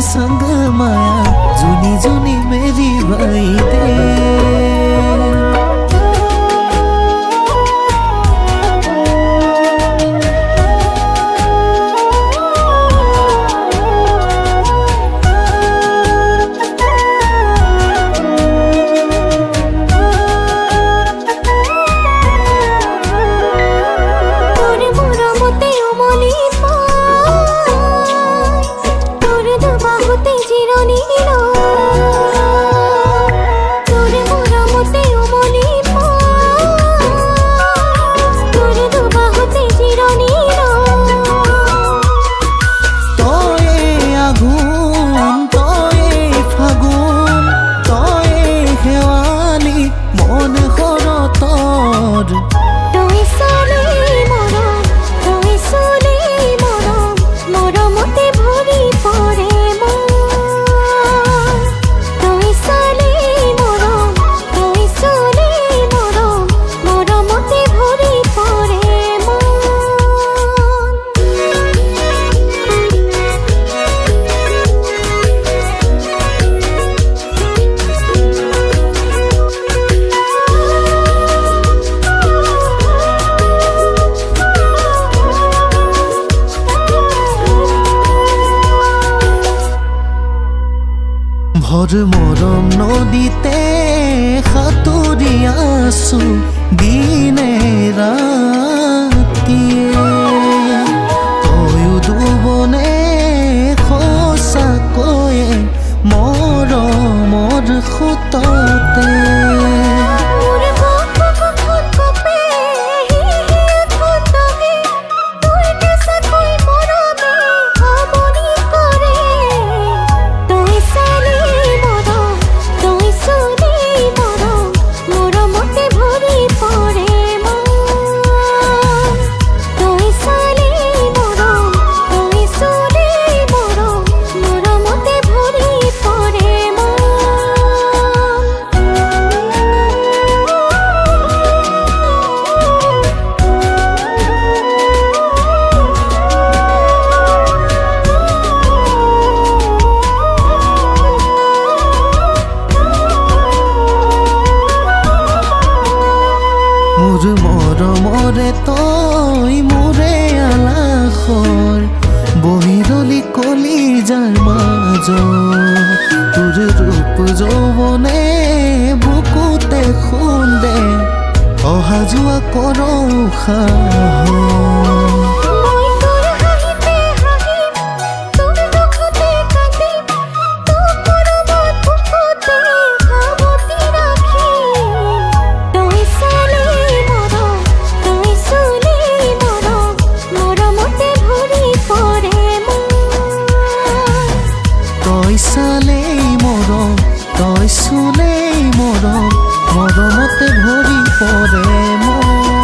संग माया जुनी जुनी मेरी भाई दे ভর মরম নদীতে সাঁতুরিয়াছো দিনে ৰাতিয়ে তয়ো ডুবনে সঁচাকৈয়ে মৰমৰ সোঁততে মোর মৰমৰে তই মোৰে আলাসৰ বহিৰলি কলিজাৰ মাজত তোৰ ৰূপ যৌৱনে বুকুতে খুন্দে অহা যোৱা কৰোঁ সাহস চালেই মৰম তই চুলেই মৰম মৰমতে ভৰি পৰে মন